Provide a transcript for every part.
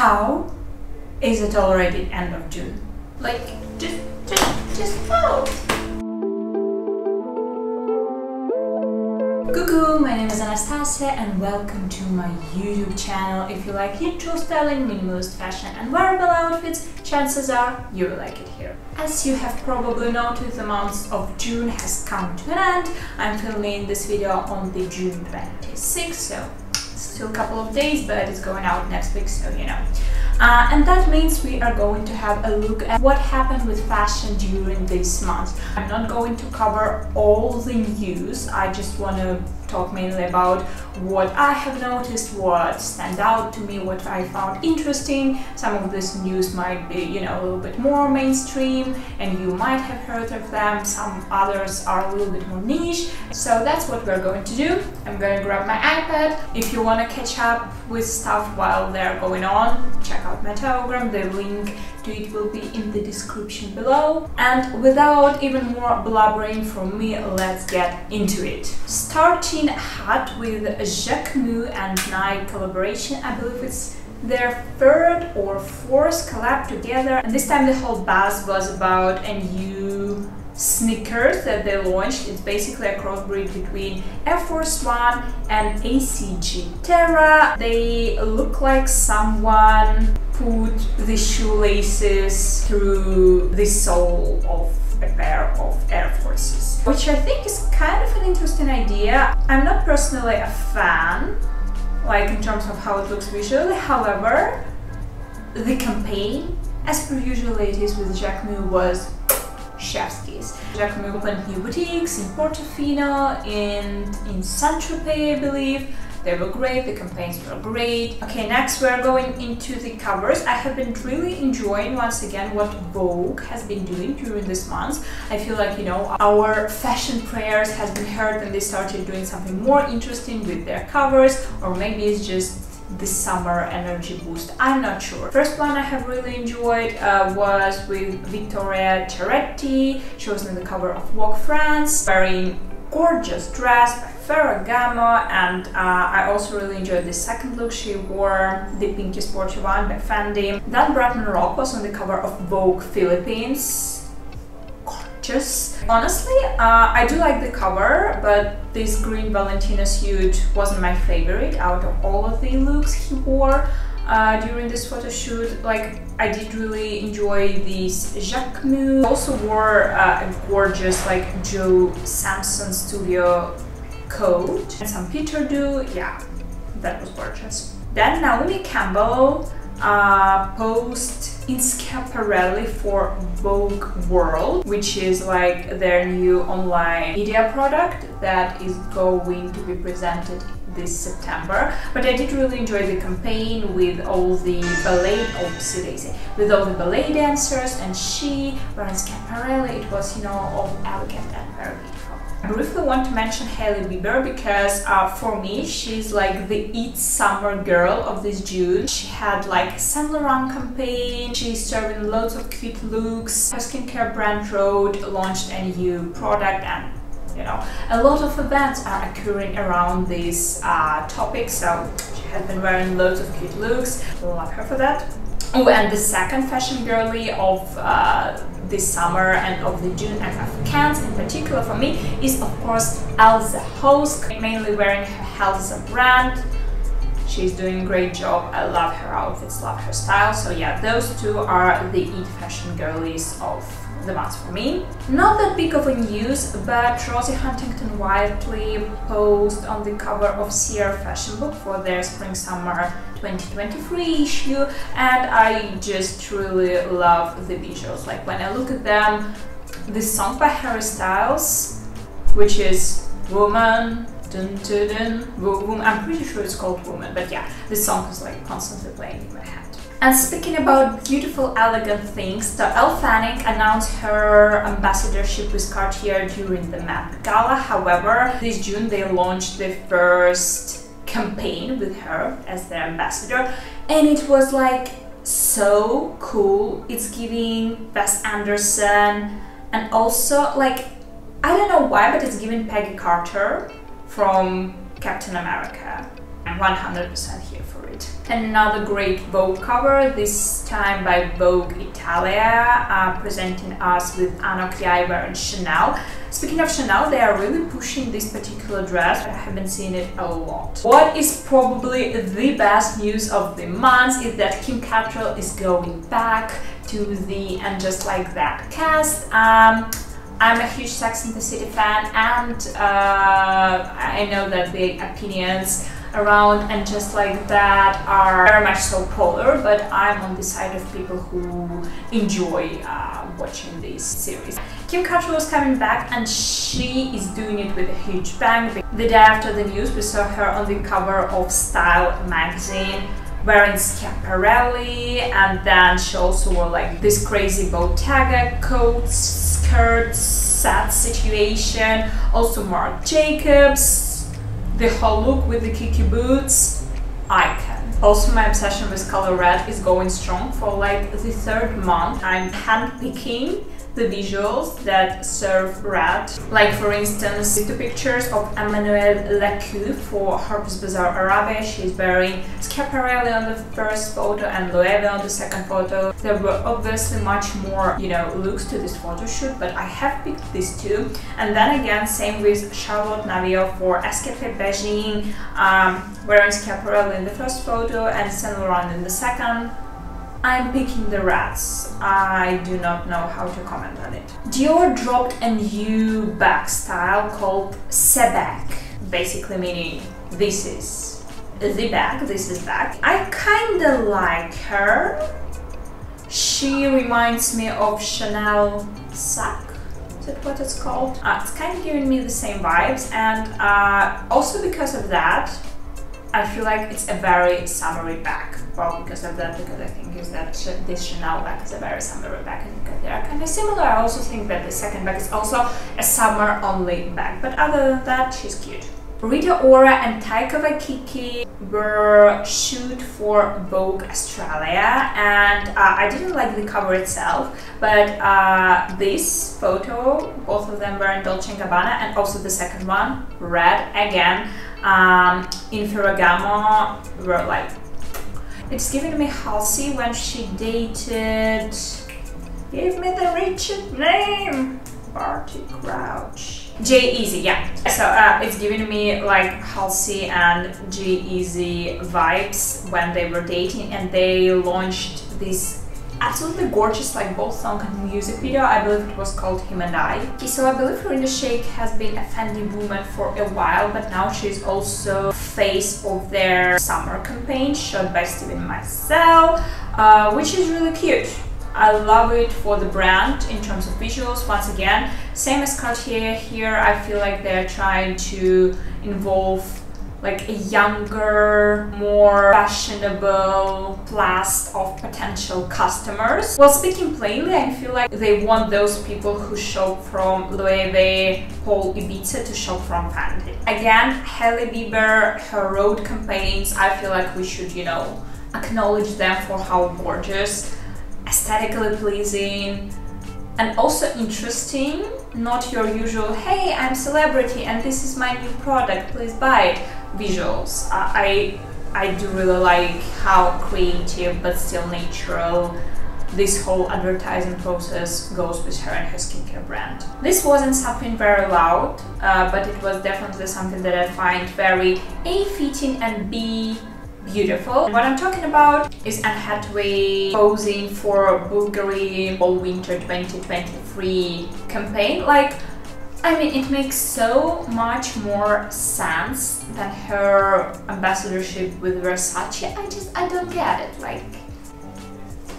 How is it already end of June? Like, just vote! Cuckoo, my name is Anastasia and welcome to my YouTube channel. If you like intro styling, minimalist fashion and wearable outfits, chances are you will like it here. As you have probably noticed, the month of June has come to an end. I'm filming this video on the June 26th, so still a couple of days, but it's going out next week, so you know. And that means we are going to have a look at what happened with fashion during this month. I'm not going to cover all the news, I just want to talk mainly about what I have noticed, what stand out to me, what I found interesting. Some of this news might be, you know, a little bit more mainstream and you might have heard of them, some others are a little bit more niche. So that's what we're going to do. I'm going to grab my iPad. If you want to catch up with stuff while they're going on, check out my Telegram, the link to it will be in the description below. And without even more blabbering from me, let's get into it. Starting hot with Jacquemus and Nike collaboration. I believe it's their third or fourth collab together, and this time the whole buzz was about a new sneakers that they launched. It's basically a crossbreed between Air Force One and ACG Terra. They look like someone put the shoelaces through the sole of a pair of Air Forces, which I think is kind of an interesting idea. I'm not personally a fan, like in terms of how it looks visually. However, the campaign, as per usual it is with Jacquemus, was chef's kiss. Jacquemus opened new boutiques in Portofino and in Saint-Tropez, I believe. They were great, the campaigns were great. Okay, next we're going into the covers. I have been really enjoying once again what Vogue has been doing during this month. I feel like, you know, our fashion prayers has been heard and they started doing something more interesting with their covers, or maybe it's just the summer energy boost, I'm not sure. First one I have really enjoyed was with Victoria Ceretti. She was on the cover of Vogue France, wearing gorgeous dress by Ferragamo, and I also really enjoyed the second look she wore, the pinky sporty one by FENDI. Dan Bratton-Rock was on the cover of Vogue Philippines. Gorgeous. Honestly, I do like the cover, but this green Valentino suit wasn't my favorite out of all of the looks he wore during this photo shoot. Like, I did really enjoy this Jacquemus. Also wore a gorgeous like Joe Samson Studio coat and some Peter Do. Yeah, that was gorgeous. Then Naomi Campbell posed in Schiaparelli for Vogue World, which is like their new online media product that is going to be presented this September. But I did really enjoy the campaign with all the ballet, with all the ballet dancers, and she wearing Schiaparelli. It was, you know, all elegant and very beautiful. I briefly want to mention Hailey Bieber because for me she's like the it summer girl of this June. She had like Saint Laurent campaign, she's serving loads of cute looks. Her skincare brand RHODE launched a new product, and you know, a lot of events are occurring around this topic, so she has been wearing loads of cute looks. Love her for that. Oh, and the second fashion girly of this summer and of the June and of Cannes in particular for me is of course Elsa Hosk, mainly wearing her Elsa brand. She's doing a great job. I love her outfits, love her style. So yeah, those two are the it fashion girlies of the month for me. Not that big of a news, but Rosie Huntington Whiteley posed on the cover of Sierra Fashion Book for their Spring-Summer 2023 issue, and I just really love the visuals. Like, when I look at them, this song by Harry Styles, which is Woman, dun, dun, dun, Woman, I'm pretty sure it's called Woman, but yeah, this song is like constantly playing in my head. And speaking about beautiful, elegant things, Elle Fanning announced her ambassadorship with Cartier during the Met Gala. However, this June they launched the first campaign with her as their ambassador, and it was like so cool. It's giving Wes Anderson, and also like, I don't know why, but it's giving Peggy Carter from Captain America. I'm 100% here for it. it. Another great Vogue cover, this time by Vogue Italia, presenting us with Untitled wearing Chanel. Speaking of Chanel, they are really pushing this particular dress. I haven't seen it a lot. What is probably the best news of the month is that Kim Cattrall is going back to the And Just Like That cast. I'm a huge Sex and the City fan, and I know that the opinions around And Just Like That are very much so polar, but I'm on the side of people who enjoy watching this series. Kim Cattrall is coming back and she is doing it with a huge bang. The day after the news, we saw her on the cover of Style magazine wearing schiaparelli, and then she also wore like this crazy Bottega coat, skirt, set situation, also Marc Jacobs, the whole look with the Kiki boots, icon. Also, my obsession with color red is going strong for like the 3rd month. I'm handpicking the visuals that serve red. Like for instance, the 2 pictures of Emmanuelle Lacour for Harper's Bazaar Arabia. She's wearing schiaparelli on the first photo and Loewe on the second photo. There were obviously much more, you know, looks to this photo shoot, but I have picked these 2. And then again, same with Charlotte Navio for Escape Beijing, wearing schiaparelli in the first photo and Saint Laurent in the second. I'm picking the reds. I do not know how to comment on it. Dior dropped a new bag style called Sebag, basically meaning this is the bag, this is bag. I kinda like her. She reminds me of Chanel Sac. Is that what it's called? It's kind of giving me the same vibes, and also because of that, I feel like it's a very summery bag. Well, because of that, because I think is that this Chanel bag is a very summery bag, and because they are kind of similar. I also think that the second bag is also a summer-only bag, but other than that, she's cute. Rita Ora and Taika Waititi were shoot for Vogue Australia, and I didn't like the cover itself, but this photo, both of them were in Dolce & Gabbana, and also the second one, red again, in Ferragamo, were like, it's giving me Halsey when she dated, give me the Richard name, Barty Crouch, G-Eazy, yeah. So it's giving me like Halsey and G-Eazy vibes when they were dating, and they launched this absolutely gorgeous, like both song and music video. I believe it was called Him and I. Okay, so I believe SHAYK has been a FENDI woman for a while, but now she's also face of their summer campaign shot by Steven Meisel, which is really cute. I love it for the brand in terms of visuals. Once again, same as Cartier here, I feel like they're trying to involve like a younger, more fashionable class of potential customers. Well, speaking plainly, I feel like they want those people who shop from Loewe, Paul Ibiza to shop from FENDI. Again, Hailey Bieber, her RHODE campaigns, I feel like we should, you know, acknowledge them for how gorgeous, aesthetically pleasing, and also interesting. Not your usual, hey, I'm celebrity and this is my new product, please buy it visuals. I do really like how creative but still natural this whole advertising process goes with her and her skincare brand. This wasn't something very loud, but it was definitely something that I find very A, fitting, and B, beautiful. What I'm talking about is Anne Hathaway posing for Bulgari Fall Winter 2023 campaign. Like, I mean, it makes so much more sense than her ambassadorship with Versace. I don't get it. Like,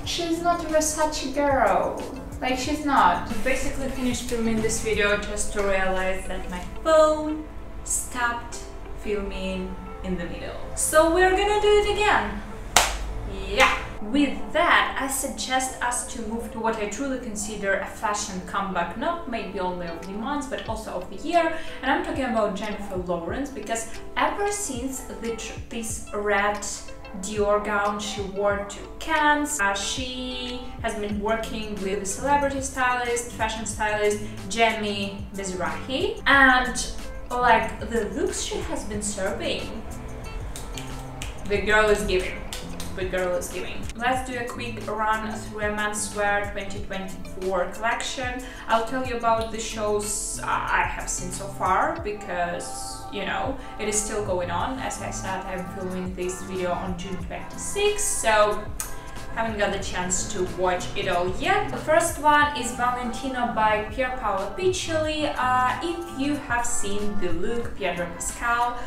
she's not a Versace girl. Like, she's not. I basically finished filming this video just to realize that my phone stopped filming in the middle. So we're gonna do it again. Yeah. With that, I suggest us to move to what I truly consider a fashion comeback, not maybe only of the month, but also of the year. And I'm talking about Jennifer Lawrence, because ever since this red Dior gown she wore to Cannes, she has been working with the celebrity stylist, fashion stylist Jamie Mizrahi, and like the looks she has been serving, The girl is giving. The girl is giving. Let's do a quick run through a Menswear 2024 collection. I'll tell you about the shows I have seen so far because, you know, it is still going on. As I said, I'm filming this video on June 26th, so haven't got the chance to watch it all yet. The first one is Valentino by Pierpaolo PICCIOLI. If you have seen the look Pietro Pascal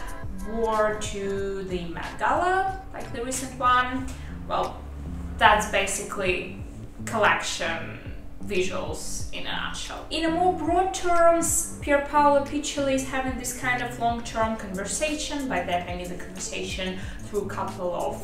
wore to the Met Gala, like the recent one, well, that's basically collection visuals in a nutshell. In a more broad terms, Pierpaolo PICCIOLI is having this kind of long-term conversation. By that I mean the conversation through a couple of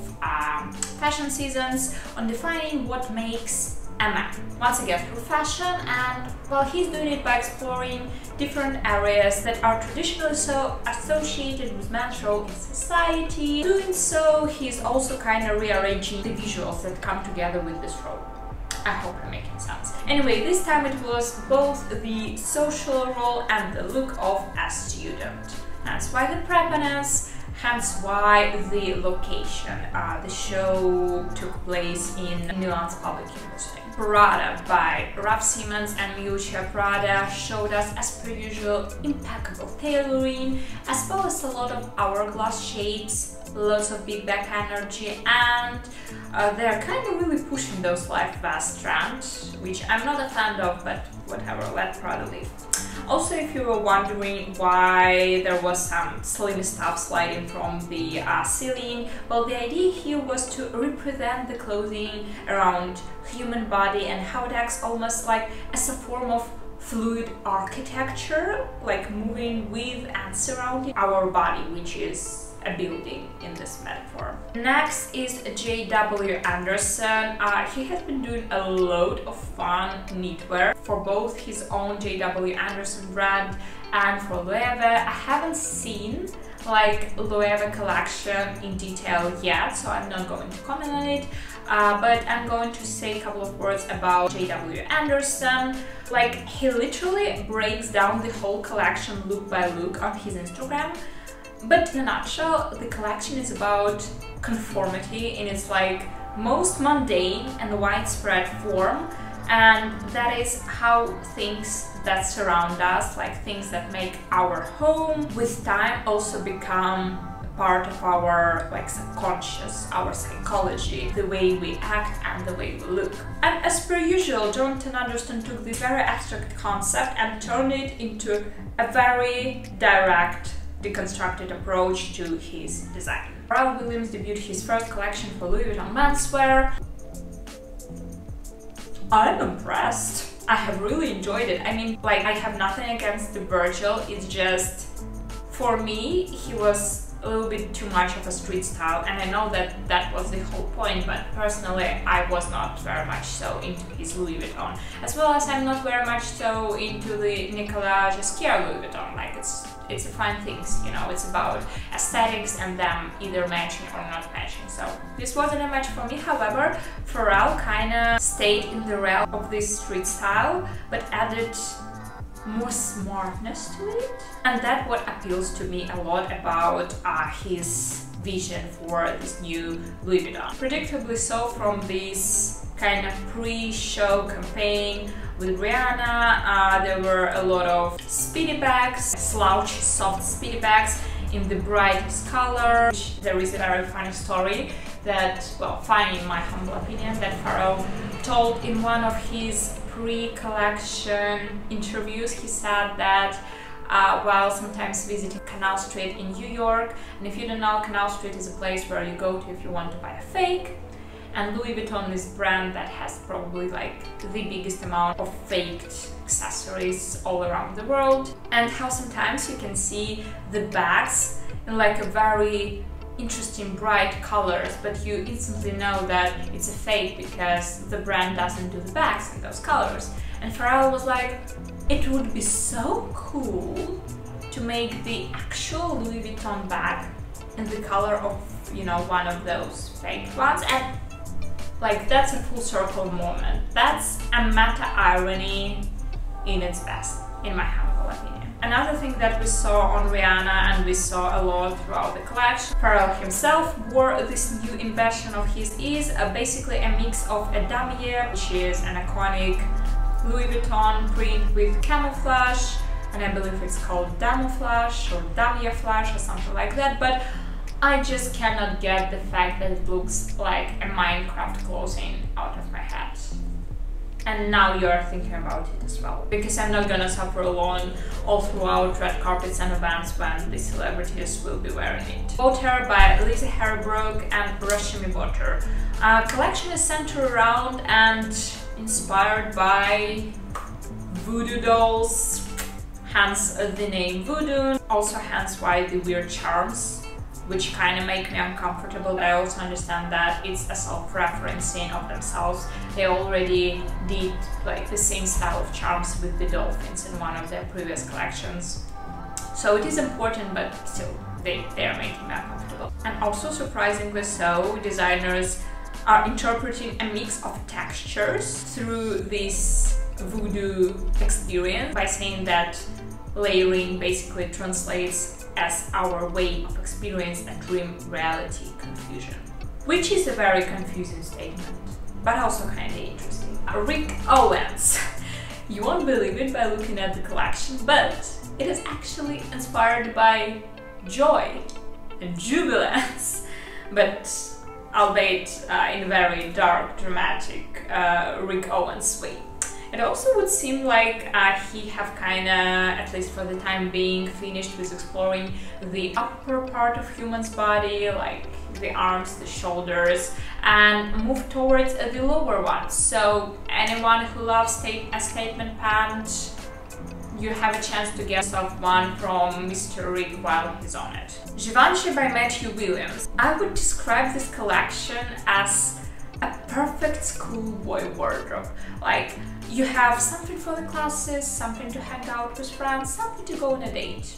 fashion seasons on defining what makes a man. Once again through fashion, and well, he's doing it by exploring different areas that are traditionally so associated with men's role in society. Doing so, he's also kind of rearranging the visuals that come together with this role. I hope I'm making sense. Anyway, this time it was both the social role and the look of a student. Hence why the preppiness, hence why the location. The show took place in Milan's public university. Prada by Raf Simons and Miuccia Prada showed us, as per usual, impeccable tailoring, as well as a lot of hourglass shapes, lots of big back energy, and they're kind of really pushing those life vest trend, which I'm not a fan of, but whatever, let Prada live. Also, if you were wondering why there was some slim stuff sliding from the ceiling, well, the idea here was to represent the clothing around human body and how it acts almost like as a form of fluid architecture, like moving with and surrounding our body, which is a building in this metaphor. Next is J.W. Anderson. He has been doing a load of fun knitwear for both his own J.W. Anderson brand and for Loewe. I haven't seen like Loewe collection in detail yet, so I'm not going to comment on it, but I'm going to say a couple of words about J.W. Anderson. Like, he literally breaks down the whole collection look by look on his Instagram. But in a nutshell, the collection is about conformity in its like most mundane and widespread form, and that is how things that surround us, like things that make our home, with time also become part of our like subconscious, our psychology, the way we act and the way we look. And as per usual, Jonathan Anderson took this very abstract concept and turned it into a very direct, deconstructed approach to his design. Pharrell Williams debuted his first collection for Louis Vuitton Menswear. I'm impressed. I have really enjoyed it. I mean, like, I have nothing against the Virgil, it's just, for me, he was a little bit too much of a street style, and I know that that was the whole point, but personally I was not very much so into his Louis Vuitton, as well as I'm not very much so into the Nicolas Ghesquière Louis Vuitton. Like, it's a fun things, you know, it's about aesthetics and them either matching or not matching. So this wasn't a match for me. However, Pharrell kinda stayed in the realm of this street style, but added more smartness to it, and that's what appeals to me a lot about his vision for this new Louis Vuitton. Predictably so, from this kind of pre-show campaign with Rihanna, there were a lot of speedy bags, slouchy soft speedy bags in the brightest color. There is a very funny story that, well, funny in my humble opinion, that Pharrell told in one of his pre-collection interviews. He said that while sometimes visiting Canal Street in New York, and if you don't know, Canal Street is a place where you go to if you want to buy a fake, and Louis Vuitton is a brand that has probably like the biggest amount of faked accessories all around the world, and how sometimes you can see the bags in like a very interesting bright colors, but you instantly know that it's a fake because the brand doesn't do the bags in those colors. And Pharrell was like, it would be so cool to make the actual Louis Vuitton bag in the color of, you know, one of those fake ones. And like, that's a full circle moment. That's a meta irony in its best, in my humble opinion. Another thing that we saw on Rihanna and we saw a lot throughout the collection, PHARELL himself wore this new invention of his is basically a mix of a damier, which is an iconic Louis Vuitton print with camouflage, and I believe it's called damouflage or damier-flage or something like that, but I just cannot get the fact that it looks like a Minecraft clothing out of my head. And now you're thinking about it as well, because I'm not gonna suffer alone all throughout red carpets and events when the celebrities will be wearing it. Water by Lizzie Harbrook and ROSIE Water. Collection is centered around and inspired by voodoo dolls, hence the name voodoo, also hence why the weird charms, which kind of make me uncomfortable. I also understand that it's a self-referencing of themselves. They already did like the same style of charms with the dolphins in one of their previous collections. So it is important, but still, they are making me uncomfortable. And also surprisingly so, designers are interpreting a mix of textures through this voodoo experience by saying that layering basically translates as our way of experience a dream reality confusion, which is a very confusing statement, but also kind of interesting. Rick Owens. You won't believe it by looking at the collection, but it is actually inspired by joy and jubilance, but albeit in a very dark, dramatic Rick Owens way. It also would seem like he have kinda, at least for the time being, finished with exploring the upper part of human's body, like the arms, the shoulders, and moved towards the lower one. So anyone who loves a statement pant, you have a chance to get yourself one from Mr. Rick while he's on it. Givenchy by Matthew Williams. I would describe this collection as a perfect schoolboy wardrobe. Like, you have something for the classes, something to hang out with friends, something to go on a date.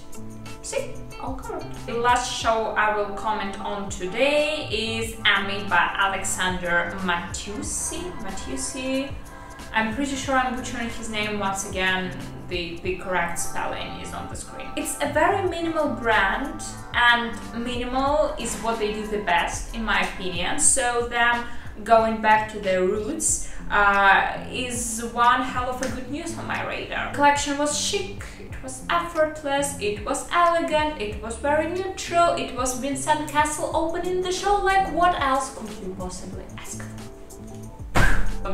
See? All covered. The last show I will comment on today is Amy by Alexander Matteusi. I'm pretty sure I'm butchering his name once again. The correct spelling is on the screen. It's a very minimal brand, and minimal is what they do the best in my opinion, so them going back to their roots is one hell of a good news on my radar. The collection was chic, it was effortless, it was elegant, it was very neutral, it was Vincent Cassel opening the show. Like, what else could you possibly ask for?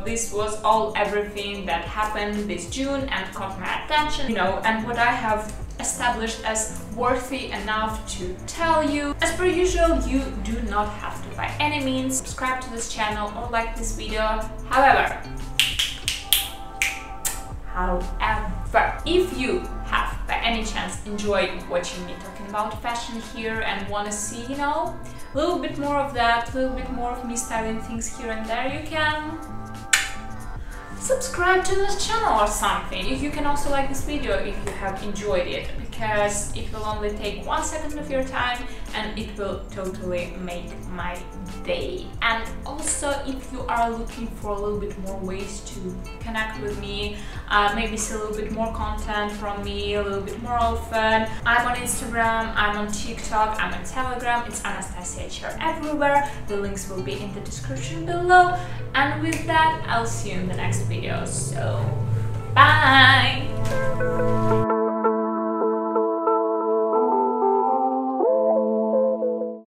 This was everything that happened this June and caught my attention, you know, and what I have established as worthy enough to tell you. As per usual, you do not have to by any means subscribe to this channel or like this video. However, if you have by any chance enjoyed watching me talking about fashion here and want to see, you know, a little bit more of that, a little bit more of me styling things here and there, you can subscribe to this channel or something. You can also like this video if you have enjoyed it, because it will only take 1 second of your time and it will totally make my day. And also, if you are looking for a little bit more ways to connect with me, maybe see a little bit more content from me a little bit more often, I'm on Instagram, I'm on TikTok, I'm on Telegram, it's Anastasia here everywhere. The links will be in the description below. And with that, I'll see you in the next video. So, bye!